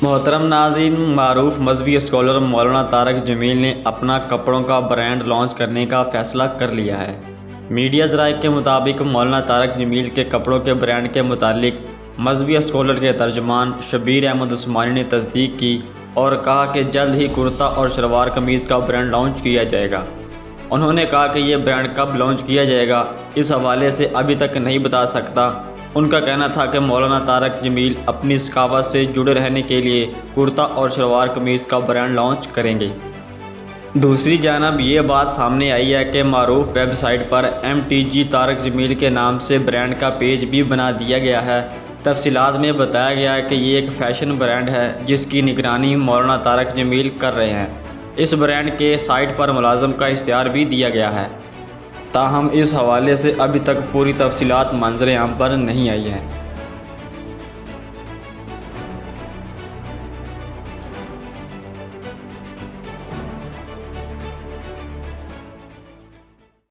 मोहतरम नाज़रीन, मारूफ मजहबी स्कॉलर मौलाना तारक जमील ने अपना कपड़ों का ब्रांड लॉन्च करने का फ़ैसला कर लिया है। मीडिया ज़राए के मुताबिक मौलाना तारक जमील के कपड़ों के ब्रांड के मुतालिक मजहबी स्कॉलर के तर्जमान शब्बीर अहमद उस्मानी ने तस्दीक की और कहा कि जल्द ही कुर्ता और शलवार कमीज़ का ब्रांड लॉन्च किया जाएगा। उन्होंने कहा कि ये ब्रांड कब लॉन्च किया जाएगा इस हवाले से अभी तक नहीं बता सकता। उनका कहना था कि मौलाना तारक जमील अपनी सकाफ़त से जुड़े रहने के लिए कुर्ता और शलवार कमीज़ का ब्रांड लॉन्च करेंगे। दूसरी जानब ये बात सामने आई है कि मारूफ वेबसाइट पर MTG तारक जमील के नाम से ब्रांड का पेज भी बना दिया गया है। तफसीलात में बताया गया है कि ये एक फ़ैशन ब्रांड है जिसकी निगरानी मौलाना तारक जमील कर रहे हैं। इस ब्रांड के साइट पर मुलाज़म का इश्तिहार भी दिया गया है, ताहम इस हवाले से अभी तक पूरी तफसीलात मंज़र आम पर नहीं आई हैं।